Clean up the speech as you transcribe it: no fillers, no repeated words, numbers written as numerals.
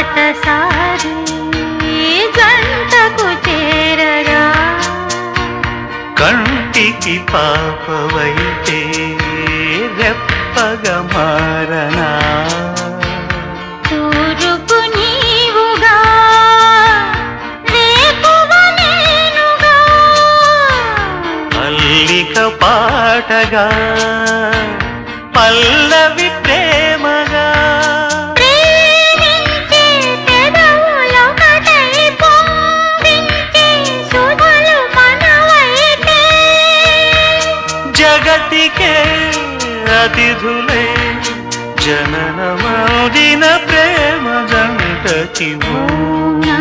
బాటసారి జంటకు చేరగా కంటికి పాపవైతే రెప్పగా మారనా తూరుపు నీవుగా రేపువ నేనుగా అల్లిక పాటగా పల్లవి ప్రేమగా ప్రేమించే పెదవులొకటై పొంగించే సుధలు మనవైతే జగతికే అతిథులే జననమౌదిన ప్రేమ జంటకి మౌన